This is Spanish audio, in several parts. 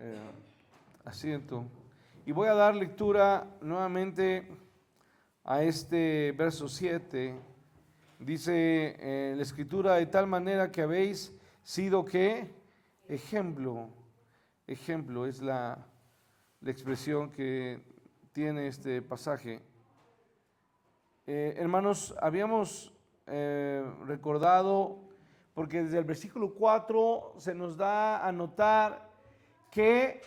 eh, asiento. Y voy a dar lectura nuevamente a este verso 7. Dice la escritura: de tal manera que habéis sido ¿qué? Ejemplo. Ejemplo es la expresión que tiene este pasaje. Hermanos, habíamos recordado, porque desde el versículo 4 se nos da a notar que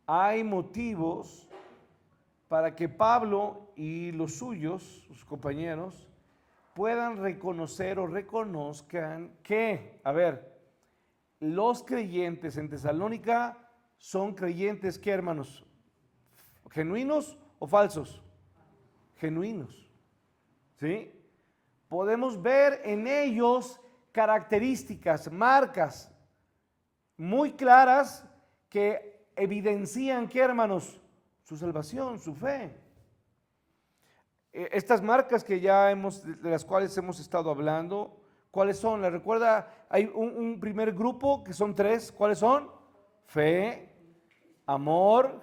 hay motivos para que Pablo y los suyos, sus compañeros, puedan reconocer o reconozcan que, los creyentes en Tesalónica son creyentes, ¿qué, hermanos? ¿Genuinos o falsos? Genuinos, ¿sí? Podemos ver en ellos características, marcas muy claras que evidencian, ¿qué, hermanos? Su salvación, su fe. Estas marcas que ya de las cuales hemos estado hablando, ¿cuáles son? ¿Les recuerda? Hay un primer grupo que son tres. ¿Cuáles son? Fe, amor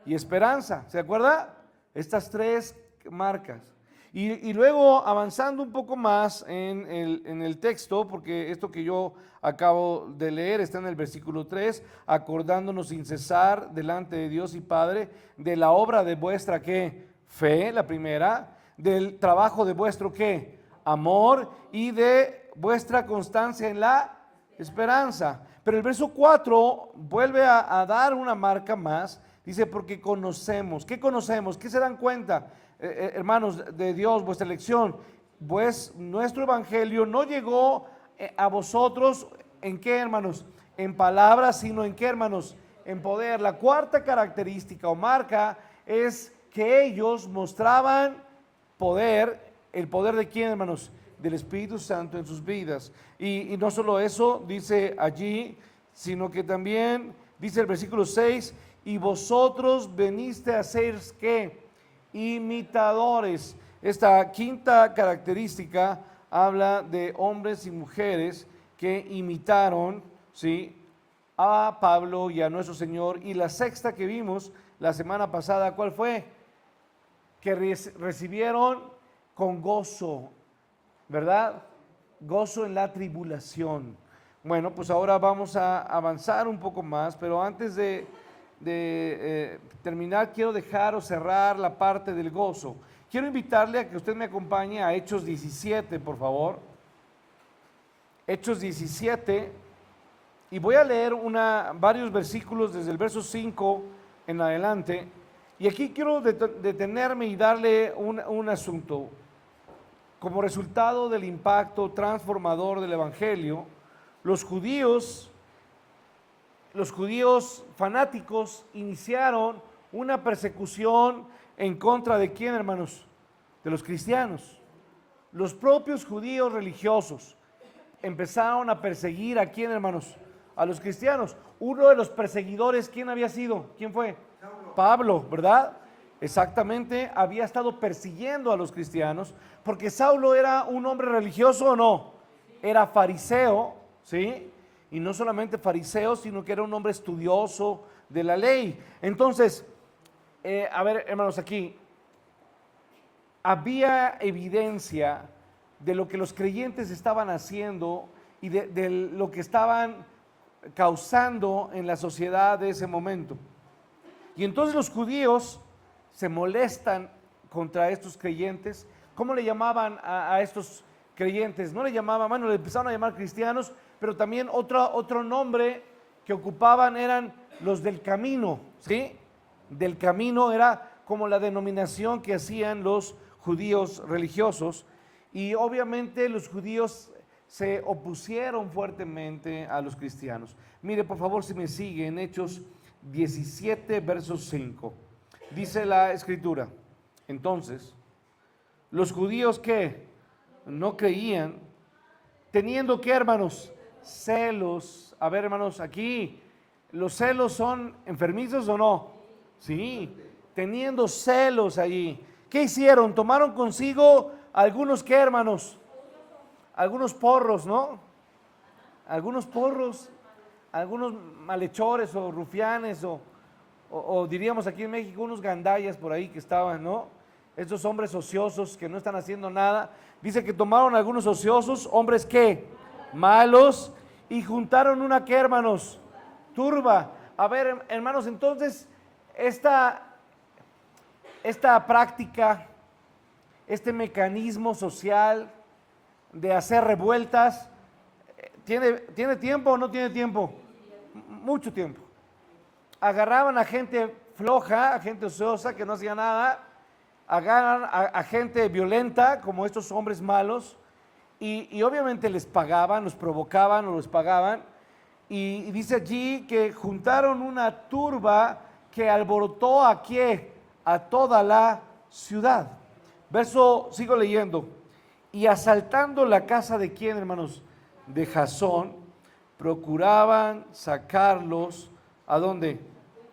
y esperanza. ¿Se acuerda? Estas tres marcas. Y luego avanzando un poco más en el texto, porque esto que yo acabo de leer está en el versículo 3, acordándonos sin cesar delante de Dios y Padre de la obra de vuestra ¿qué? Fe, la primera, del trabajo de vuestro ¿qué? Amor, y de vuestra constancia en la esperanza. Pero el verso 4 vuelve a dar una marca más. Dice, porque conocemos. ¿Qué conocemos? ¿Qué se dan cuenta? Hermanos de Dios, vuestra elección, pues nuestro evangelio no llegó a vosotros en qué, hermanos, en palabras, sino en qué, hermanos, en poder. La cuarta característica o marca es que ellos mostraban poder. ¿El poder de quién, hermanos? Del Espíritu Santo en sus vidas. Y no solo eso dice allí, sino que también dice el versículo 6, y vosotros veniste a ser ¿qué? Imitadores. Esta quinta característica habla de hombres y mujeres que imitaron, ¿sí?, a Pablo y a nuestro Señor. Y la sexta que vimos la semana pasada, ¿cuál fue? Que recibieron con gozo, ¿verdad? Gozo en la tribulación. Bueno, pues ahora vamos a avanzar un poco más, pero antes de terminar, quiero dejar o cerrar la parte del gozo. Quiero invitarle a que usted me acompañe a Hechos 17, por favor. Hechos 17, y voy a leer varios versículos desde el verso 5 en adelante. Y aquí quiero detenerme y darle un asunto. Como resultado del impacto transformador del Evangelio, los judíos fanáticos iniciaron una persecución en contra de ¿quién, hermanos? De los cristianos. Los propios judíos religiosos empezaron a perseguir ¿a quién, hermanos? A los cristianos. Uno de los perseguidores, ¿quién había sido? ¿Quién fue? Pablo, ¿verdad? Exactamente, había estado persiguiendo a los cristianos, porque Saulo era un hombre religioso, ¿o no? Era fariseo, ¿sí? Y no solamente fariseo, sino que era un hombre estudioso de la ley. Entonces, hermanos, aquí había evidencia de lo que los creyentes estaban haciendo y de lo que estaban causando en la sociedad de ese momento. Y entonces los judíos se molestan contra estos creyentes. ¿Cómo le llamaban a estos creyentes? No le llamaban, bueno, le empezaron a llamar cristianos, pero también otro nombre que ocupaban eran los del camino, ¿sí? Del camino era como la denominación que hacían los judíos religiosos, y obviamente los judíos se opusieron fuertemente a los cristianos. Mire, por favor, si me sigue en Hechos 17, verso 5. Dice la escritura: entonces, los judíos que no creían, teniendo que, hermanos, celos. A ver, hermanos, aquí, ¿los celos son enfermizos o no? Sí, teniendo celos allí. ¿Qué hicieron? Tomaron consigo algunos, ¿qué, hermanos? Algunos porros, ¿no? Algunos porros. algunos malhechores o rufianes o diríamos aquí en México unos gandallas por ahí que estaban, ¿no? Estos hombres ociosos que no están haciendo nada. Dice que tomaron algunos ociosos, hombres ¿qué? Malos, y juntaron una ¿qué, hermanos? Turba. A ver, hermanos, entonces esta práctica, este mecanismo social de hacer revueltas, ¿tiene tiempo o no tiene tiempo? Mucho tiempo. Agarraban a gente floja, a gente ociosa que no hacía nada, agarran a gente violenta como estos hombres malos y obviamente les pagaban, los provocaban o los pagaban. Y dice allí que juntaron una turba que alborotó a ¿qué? A toda la ciudad. Sigo leyendo. Y asaltando la casa de ¿quién, hermanos? De Jasón, procuraban sacarlos, ¿a dónde?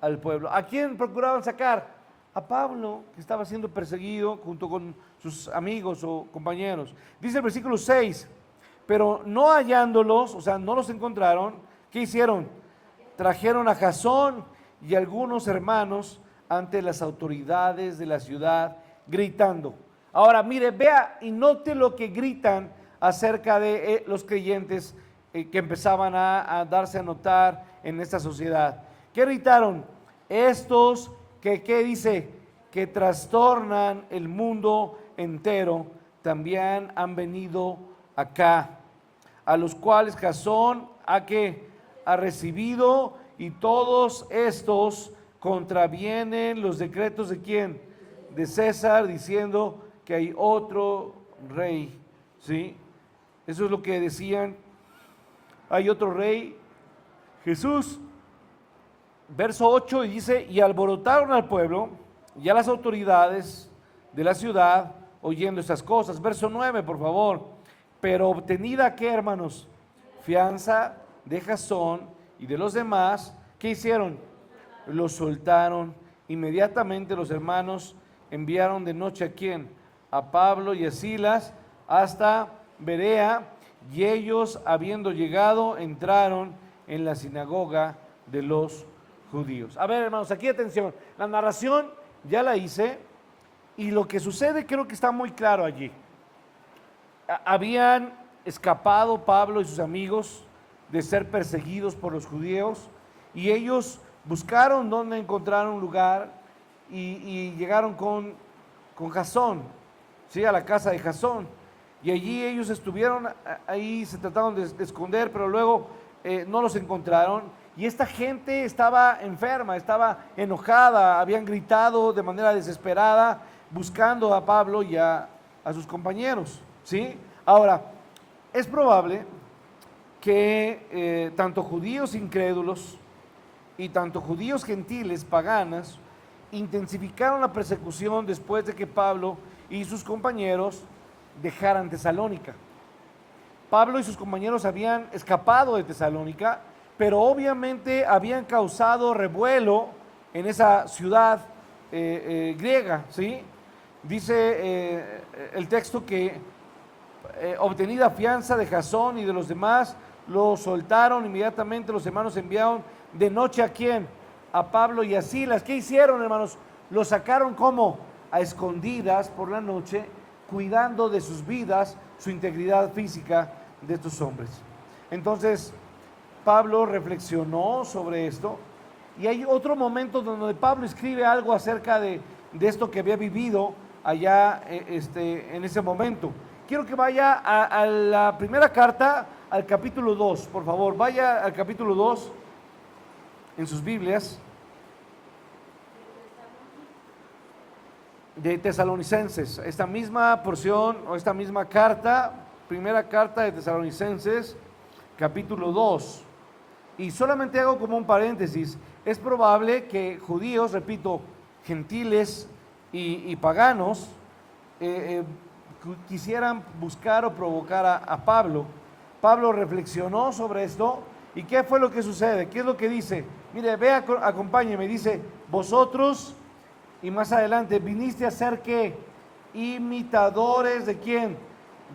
Al pueblo. ¿A quién procuraban sacar? A Pablo, que estaba siendo perseguido junto con sus amigos o compañeros. Dice el versículo 6, pero no hallándolos, o sea, no los encontraron, ¿qué hicieron? Trajeron a Jasón y algunos hermanos ante las autoridades de la ciudad, gritando. Ahora, mire, vea y note lo que gritan acerca de los creyentes que empezaban a darse a notar en esta sociedad. ¿Qué gritaron? Estos que, ¿qué dice? Que trastornan el mundo entero, también han venido acá, a los cuales Jasón ha recibido, y todos estos contravienen los decretos de ¿quién? De César, diciendo que hay otro rey, ¿sí? Eso es lo que decían, hay otro rey, Jesús. Verso 8 y dice, y alborotaron al pueblo y a las autoridades de la ciudad oyendo estas cosas. Verso 9, por favor. Pero obtenida, ¿qué, hermanos? Fianza de Jasón y de los demás, ¿qué hicieron? Los soltaron. Inmediatamente los hermanos enviaron de noche ¿a quién? A Pablo y a Silas hasta Berea, y ellos, habiendo llegado, entraron en la sinagoga de los judíos. A ver, hermanos, aquí atención, la narración ya la hice y lo que sucede creo que está muy claro allí. Habían escapado Pablo y sus amigos de ser perseguidos por los judíos y ellos buscaron dónde encontrar un lugar y llegaron con Jasón, ¿sí? A la casa de Jasón, y allí ellos estuvieron, ahí se trataron de esconder, pero luego no los encontraron. Y esta gente estaba enferma, estaba enojada, habían gritado de manera desesperada, buscando a Pablo y a sus compañeros, ¿sí? Ahora, es probable que tanto judíos incrédulos y tanto judíos gentiles, paganas, intensificaron la persecución después de que Pablo y sus compañeros dejaran Tesalónica. Pablo y sus compañeros habían escapado de Tesalónica, pero obviamente habían causado revuelo en esa ciudad griega, ¿sí? Dice el texto que obtenida fianza de Jasón y de los demás, lo soltaron inmediatamente. Los hermanos enviaron de noche ¿a quién? A Pablo y a Silas. ¿Qué hicieron, hermanos? Lo sacaron ¿cómo? A escondidas por la noche, cuidando de sus vidas, su integridad física de estos hombres. Entonces, Pablo reflexionó sobre esto y hay otro momento donde Pablo escribe algo acerca de esto que había vivido allá en ese momento. Quiero que vaya a la primera carta, al capítulo 2, por favor, vaya al capítulo 2 en sus Biblias de Tesalonicenses, esta misma porción o esta misma carta, primera carta de Tesalonicenses, capítulo 2. Y solamente hago como un paréntesis, es probable que judíos, repito, gentiles y paganos, quisieran buscar o provocar a Pablo. Pablo reflexionó sobre esto, ¿y qué fue lo que sucede? ¿Qué es lo que dice? Mire, vea, acompáñeme, dice, vosotros, y más adelante, viniste a ser ¿qué? Imitadores de ¿quién?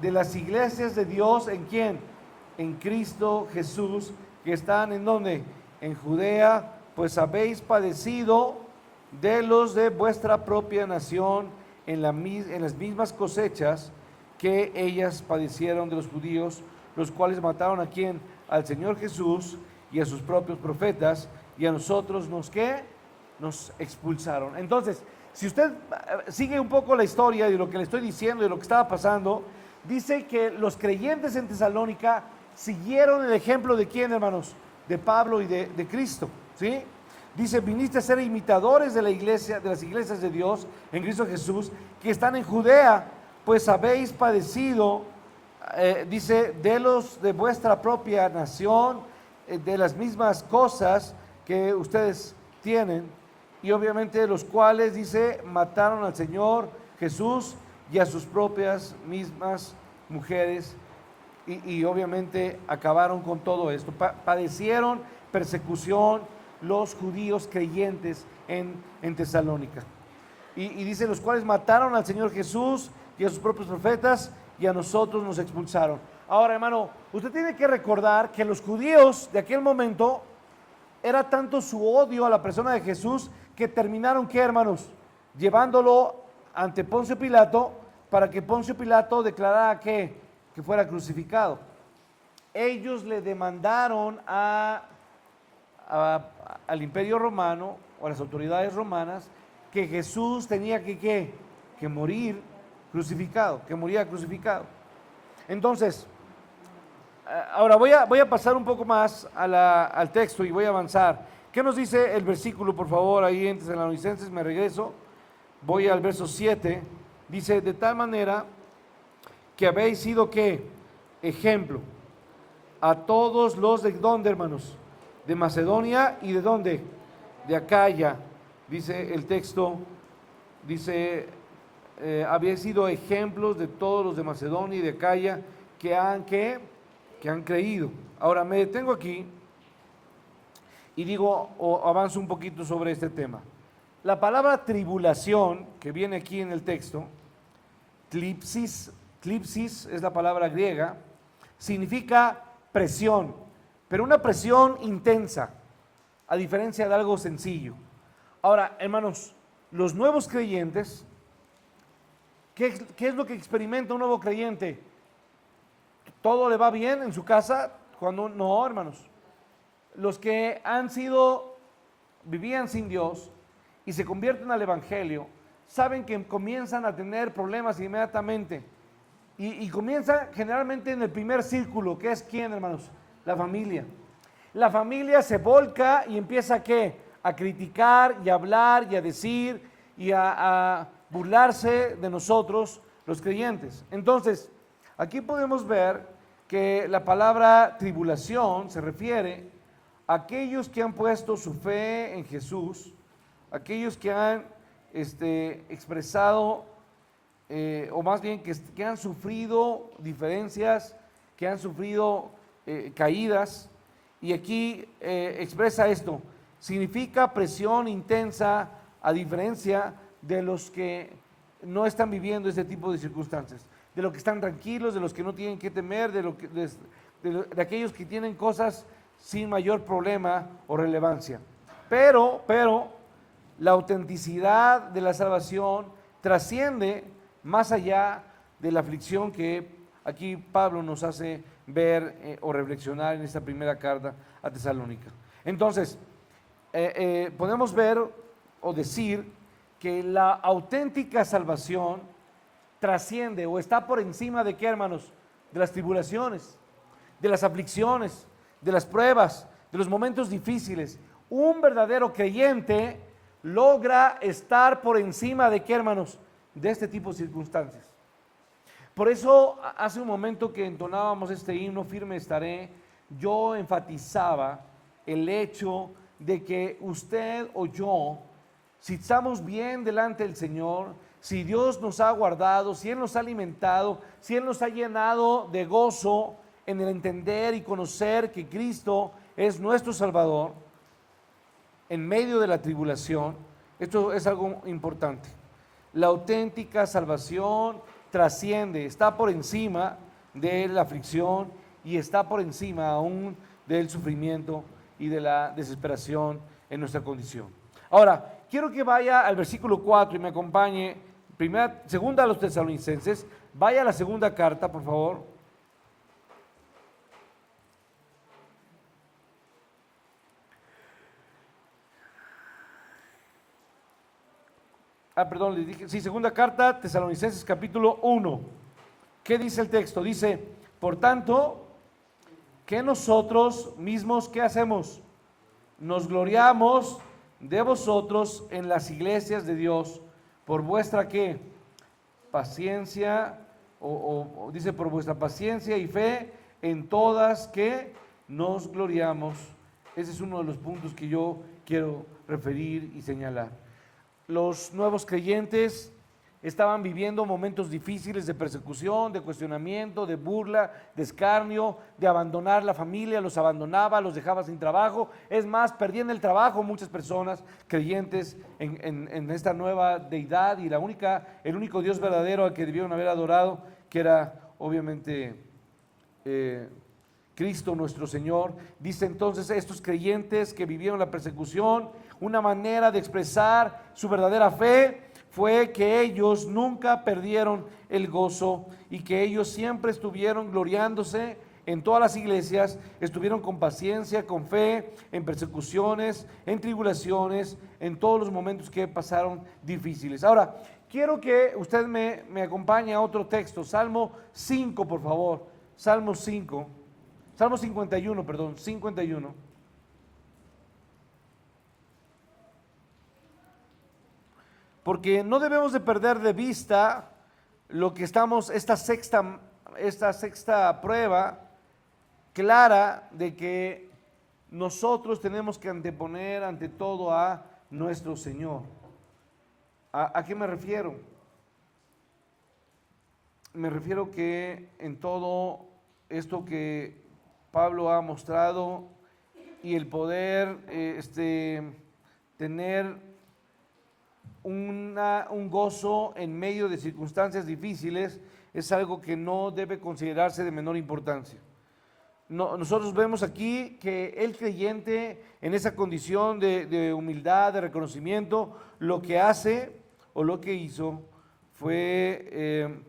De las iglesias de Dios, ¿en quién? En Cristo Jesús, que están en donde, en Judea, pues habéis padecido de los de vuestra propia nación en las mismas cosechas que ellas padecieron de los judíos, los cuales mataron a quién, al Señor Jesús y a sus propios profetas, y a nosotros nos expulsaron. Entonces, si usted sigue un poco la historia de lo que le estoy diciendo, de lo que estaba pasando, dice que los creyentes en Tesalónica siguieron el ejemplo de quién, hermanos, de Pablo y de Cristo, ¿sí? Dice, viniste a ser imitadores de la iglesia, de las iglesias de Dios en Cristo Jesús, que están en Judea, pues habéis padecido, dice, de los de vuestra propia nación, de las mismas cosas que ustedes tienen, y obviamente los cuales, dice, mataron al Señor Jesús y a sus propias mismas mujeres, y obviamente acabaron con todo esto. Padecieron persecución los judíos creyentes en Tesalónica. Y dice, los cuales mataron al Señor Jesús y a sus propios profetas, y a nosotros nos expulsaron. Ahora, hermano, usted tiene que recordar que los judíos de aquel momento era tanto su odio a la persona de Jesús que terminaron, ¿qué, hermanos? Llevándolo ante Poncio Pilato para que Poncio Pilato declarara que fuera crucificado. Ellos le demandaron al imperio romano o a las autoridades romanas que Jesús tenía que morir crucificado, que moría crucificado. Entonces, ahora voy a pasar un poco más al texto y voy a avanzar. ¿Qué nos dice el versículo, por favor, ahí en Tesalonicenses? Me regreso, voy al verso 7. Dice, de tal manera que habéis sido, ¿qué? Ejemplo a todos los de, ¿dónde, hermanos? De Macedonia y ¿de dónde? De Acaya. Dice el texto, dice, habéis sido ejemplos de todos los de Macedonia y de Acaya que han creído. Ahora me detengo aquí y digo, o avanzo un poquito sobre este tema. La palabra tribulación, que viene aquí en el texto, tlipsis es la palabra griega, significa presión, pero una presión intensa, a diferencia de algo sencillo. Ahora, hermanos, los nuevos creyentes, ¿qué es lo que experimenta un nuevo creyente? ¿Todo le va bien en su casa? Cuando no, hermanos. Los que vivían sin Dios y se convierten al Evangelio, saben que comienzan a tener problemas inmediatamente. Y comienza generalmente en el primer círculo, que es ¿quién, hermanos? La familia. La familia se volca y empieza a criticar y a hablar y a decir y a burlarse de nosotros, los creyentes. Entonces, aquí podemos ver que la palabra tribulación se refiere a aquellos que han puesto su fe en Jesús, aquellos que han expresado, o más bien que han sufrido diferencias, que han sufrido caídas, y aquí expresa esto, significa presión intensa a diferencia de los que no están viviendo este tipo de circunstancias, de los que están tranquilos, de los que no tienen que temer, de aquellos que tienen cosas sin mayor problema o relevancia. Pero la autenticidad de la salvación trasciende más allá de la aflicción que aquí Pablo nos hace ver o reflexionar en esta primera carta a Tesalónica. Entonces, podemos ver o decir que la auténtica salvación trasciende o está por encima de ¿qué, hermanos? De las tribulaciones, de las aflicciones, de las pruebas, de los momentos difíciles. Un verdadero creyente logra estar por encima de ¿qué, hermanos? De este tipo de circunstancias. Por eso, hace un momento que entonábamos este himno, Firme estaré, yo enfatizaba el hecho de que usted o yo, si estamos bien delante del Señor, si Dios nos ha guardado, si Él nos ha alimentado, si Él nos ha llenado de gozo en el entender y conocer que Cristo es nuestro Salvador, en medio de la tribulación, esto es algo importante. La auténtica salvación trasciende, está por encima de la aflicción y está por encima aún del sufrimiento y de la desesperación en nuestra condición. Ahora, quiero que vaya al versículo 4 y me acompañe, segunda a los Tesalonicenses, vaya a la segunda carta, por favor. Perdón, les dije, sí, segunda carta, Tesalonicenses capítulo 1. ¿Qué dice el texto? Dice, por tanto, que nosotros mismos, ¿qué hacemos? Nos gloriamos de vosotros en las iglesias de Dios, por vuestra, ¿qué? Paciencia, dice, por vuestra paciencia y fe, en todas que nos gloriamos. Ese es uno de los puntos que yo quiero referir y señalar. Los nuevos creyentes estaban viviendo momentos difíciles de persecución, de cuestionamiento, de burla, de escarnio, de abandonar la familia, los abandonaba, los dejaba sin trabajo. Es más, perdían el trabajo muchas personas creyentes en esta nueva deidad y el único Dios verdadero al que debieron haber adorado, que era obviamente Cristo nuestro Señor. Dice entonces estos creyentes que vivieron la persecución, una manera de expresar su verdadera fe fue que ellos nunca perdieron el gozo y que ellos siempre estuvieron gloriándose en todas las iglesias, estuvieron con paciencia, con fe, en persecuciones, en tribulaciones, en todos los momentos que pasaron difíciles. Ahora, quiero que usted me acompañe a otro texto, Salmo 5, por favor, Salmo 51, perdón, 51. Porque no debemos de perder de vista lo que esta sexta prueba clara de que nosotros tenemos que anteponer ante todo a nuestro Señor. ¿A qué me refiero? Me refiero que en todo esto que Pablo ha mostrado y el poder tener un gozo en medio de circunstancias difíciles es algo que no debe considerarse de menor importancia. Nosotros vemos aquí que el creyente en esa condición de humildad, de reconocimiento, lo que hace o lo que hizo fue,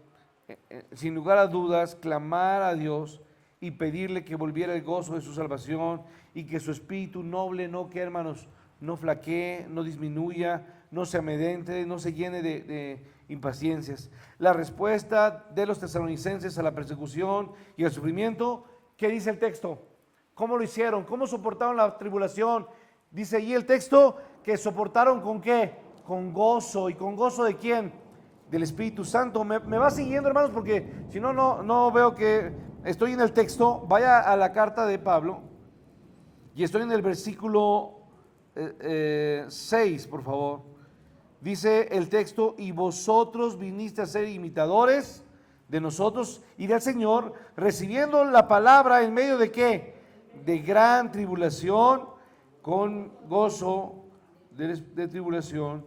sin lugar a dudas, clamar a Dios y pedirle que volviera el gozo de su salvación y que su espíritu noble, hermanos, no flaquee, no disminuya, no se amedrente, no se llene de impaciencias. La respuesta de los tesalonicenses a la persecución y al sufrimiento, ¿qué dice el texto? ¿Cómo lo hicieron? ¿Cómo soportaron la tribulación? Dice allí el texto que soportaron ¿con qué? Con gozo. ¿Y con gozo de quién? Del Espíritu Santo. ¿Me va siguiendo, hermanos? Porque si no, no veo que estoy en el texto. Vaya a la carta de Pablo y estoy en el versículo 6, por favor. Dice el texto, y vosotros viniste a ser imitadores de nosotros y del Señor, recibiendo la palabra en medio de ¿qué? De gran tribulación, con gozo de tribulación.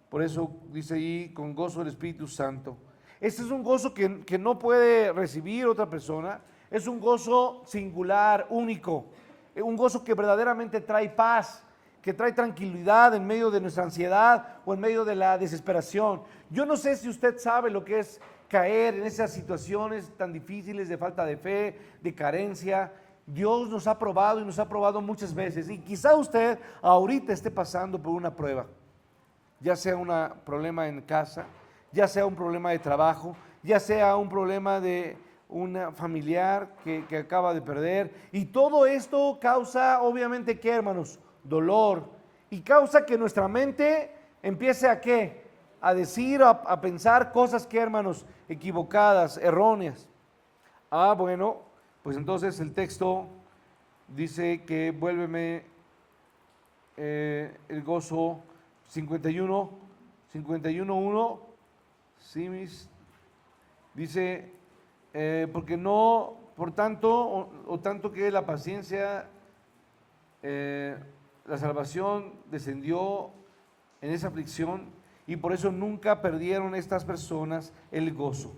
Por eso dice ahí, con gozo del Espíritu Santo. Este es un gozo que no puede recibir otra persona. Es un gozo singular, único. Un gozo que verdaderamente trae paz, que trae tranquilidad en medio de nuestra ansiedad o en medio de la desesperación. Yo no sé si usted sabe lo que es caer en esas situaciones tan difíciles de falta de fe, de carencia. Dios nos ha probado y nos ha probado muchas veces, y quizá usted ahorita esté pasando por una prueba, ya sea un problema en casa, ya sea un problema de trabajo, ya sea un problema de una familiar que acaba de perder, y todo esto causa obviamente ¿qué, hermanos? Dolor, y causa que nuestra mente empiece a ¿qué? A decir, a pensar cosas que, hermanos, equivocadas, erróneas. Bueno, pues entonces el texto dice que vuélveme el gozo 51:1, dice, porque no, por tanto, o tanto que la paciencia, la salvación descendió en esa aflicción, y por eso nunca perdieron estas personas el gozo.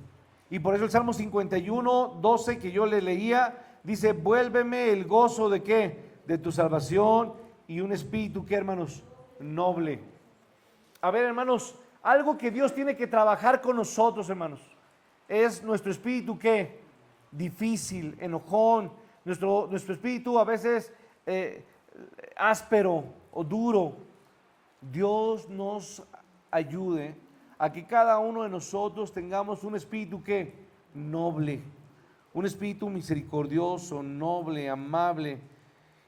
Y por eso el Salmo 51:12 que yo le leía Dice, vuélveme el gozo de ¿qué? De tu salvación y un espíritu, ¿qué, hermanos? Noble. A ver, hermanos, algo que Dios tiene que trabajar con nosotros, hermanos, es nuestro espíritu, ¿qué? Difícil, enojón, nuestro espíritu a veces áspero o duro. Dios nos ayude a que cada uno de nosotros tengamos un espíritu que noble, un espíritu misericordioso, noble, amable,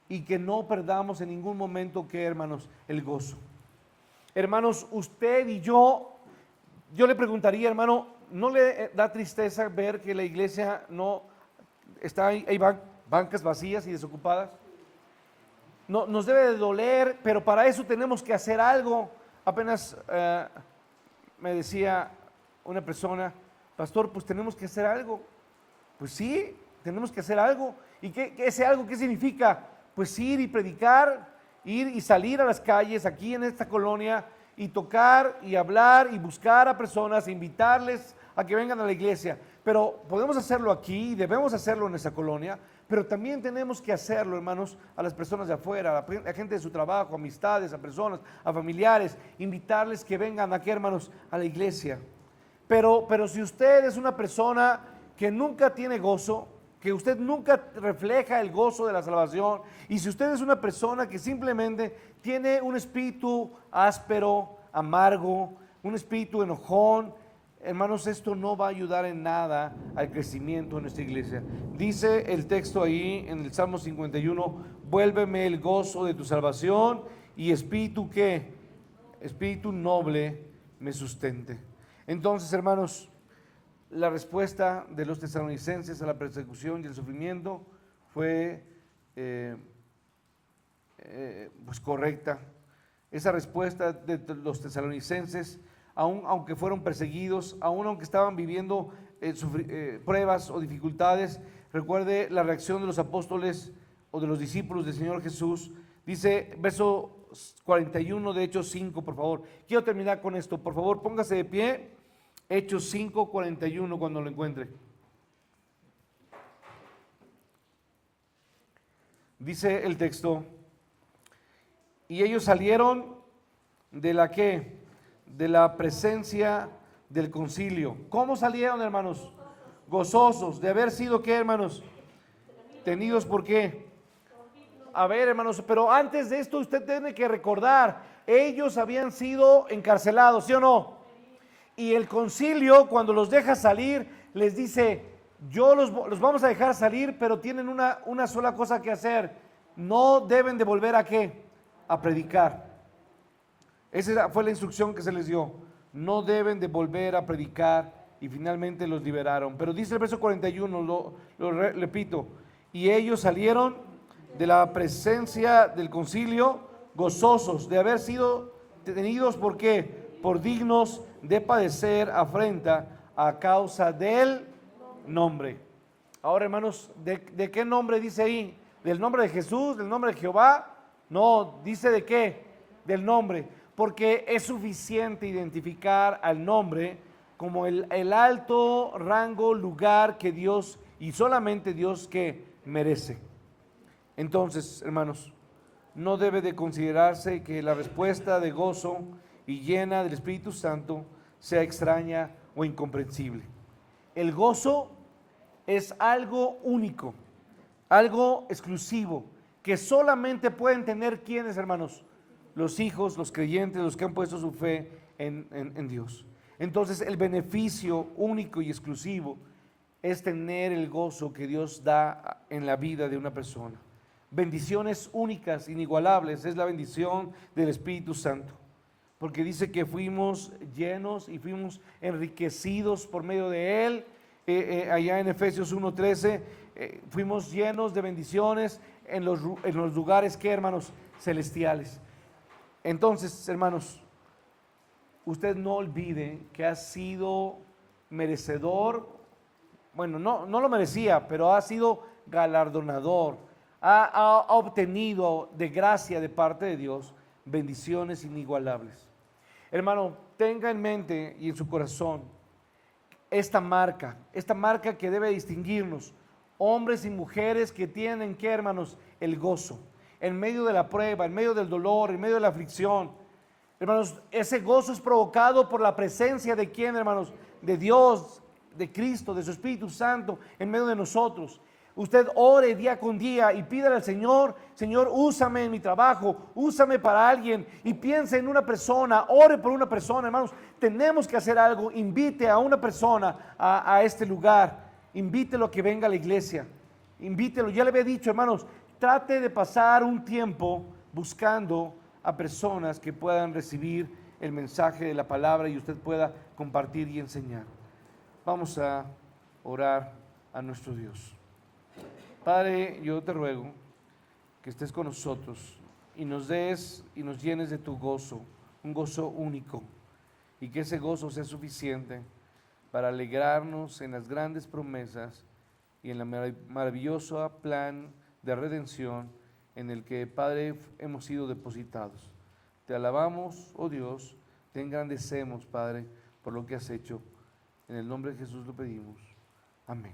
y que no perdamos en ningún momento, que, hermanos, el gozo. Hermanos, usted y yo le preguntaría, hermano, ¿no le da tristeza ver que la iglesia no está ahí, hay bancas vacías y desocupadas? No, nos debe de doler, pero para eso tenemos que hacer algo. Apenas me decía una persona, pastor, pues tenemos que hacer algo. Pues sí, tenemos que hacer algo. ¿Y ese algo qué significa? Pues ir y predicar, ir y salir a las calles aquí en esta colonia y tocar y hablar y buscar a personas, invitarles a que vengan a la iglesia. Pero podemos hacerlo aquí, debemos hacerlo en esa colonia, pero también tenemos que hacerlo, hermanos, a las personas de afuera, a la gente de su trabajo, a amistades, a personas, a familiares, invitarles que vengan aquí, hermanos, a la iglesia. Pero si usted es una persona que nunca tiene gozo, que usted nunca refleja el gozo de la salvación, y si usted es una persona que simplemente tiene un espíritu áspero, amargo, un espíritu enojón, hermanos, esto no va a ayudar en nada al crecimiento de nuestra iglesia. Dice el texto ahí en el Salmo 51, vuélveme el gozo de tu salvación y espíritu ¿qué? Espíritu noble me sustente. Entonces, hermanos, la respuesta de los tesalonicenses a la persecución y el sufrimiento fue pues correcta. Esa respuesta de los tesalonicenses, aunque fueron perseguidos, aunque estaban viviendo pruebas o dificultades, recuerde la reacción de los apóstoles o de los discípulos del Señor Jesús. Dice, verso 41 de Hechos 5, por favor. Quiero terminar con esto, por favor, póngase de pie. Hechos 5, 41, cuando lo encuentre. Dice el texto, y ellos salieron de la ¿qué? De la presencia del concilio. ¿Cómo salieron, hermanos? Gozosos de haber sido ¿qué, hermanos? Tenidos por ¿qué? A ver, hermanos, pero antes de esto usted tiene que recordar, ellos habían sido encarcelados, ¿sí o no? Y el concilio, cuando los deja salir, les dice, yo los vamos a dejar salir, pero tienen una sola cosa que hacer. No deben de volver a ¿qué? A predicar. Esa fue la instrucción que se les dio. No deben de volver a predicar, y finalmente los liberaron. Pero dice el verso 41, lo repito, y ellos salieron de la presencia del concilio gozosos de haber sido tenidos, ¿por qué? Por dignos de padecer afrenta a causa del nombre. Ahora, hermanos, ¿de qué nombre dice ahí? ¿Del nombre de Jesús? ¿Del nombre de Jehová? No, dice ¿de qué? Del nombre, porque es suficiente identificar al nombre como el alto rango, lugar que Dios, y solamente Dios, que merece. Entonces, hermanos, no debe de considerarse que la respuesta de gozo y llena del Espíritu Santo sea extraña o incomprensible. El gozo es algo único, algo exclusivo, que solamente pueden tener ¿quiénes, hermanos? Los hijos, los creyentes, los que han puesto su fe en Dios. Entonces, el beneficio único y exclusivo es tener el gozo que Dios da en la vida de una persona. Bendiciones únicas, inigualables, es la bendición del Espíritu Santo, porque dice que fuimos llenos y fuimos enriquecidos por medio de Él. Allá en Efesios 1:13, fuimos llenos de bendiciones en los lugares que, hermanos, celestiales. Entonces, hermanos, usted no olvide que ha sido merecedor, bueno, no lo merecía, pero ha sido galardonador, ha obtenido de gracia de parte de Dios bendiciones inigualables. Hermano, tenga en mente y en su corazón esta marca que debe distinguirnos Hombres y mujeres que tienen que, hermanos, el gozo. En medio de la prueba, en medio del dolor, en medio de la aflicción. Hermanos, ese gozo es provocado por la presencia de quién, hermanos, de Dios, de Cristo, de su Espíritu Santo en medio de nosotros. Usted ore día con día y pídale al Señor: Señor, úsame en mi trabajo, úsame para alguien, y piense en una persona, ore por una persona. Hermanos, tenemos que hacer algo. Invite a una persona a este lugar, invítelo a que venga a la iglesia, invítelo. Ya le había dicho, hermanos, trate de pasar un tiempo buscando a personas que puedan recibir el mensaje de la palabra y usted pueda compartir y enseñar. Vamos a orar a nuestro Dios. Padre, yo te ruego que estés con nosotros y nos des y nos llenes de tu gozo, un gozo único, y que ese gozo sea suficiente para alegrarnos en las grandes promesas y en el maravilloso plan de redención en el que, Padre, hemos sido depositados. Te alabamos, oh Dios, te engrandecemos, Padre, por lo que has hecho. En el nombre de Jesús lo pedimos. Amén.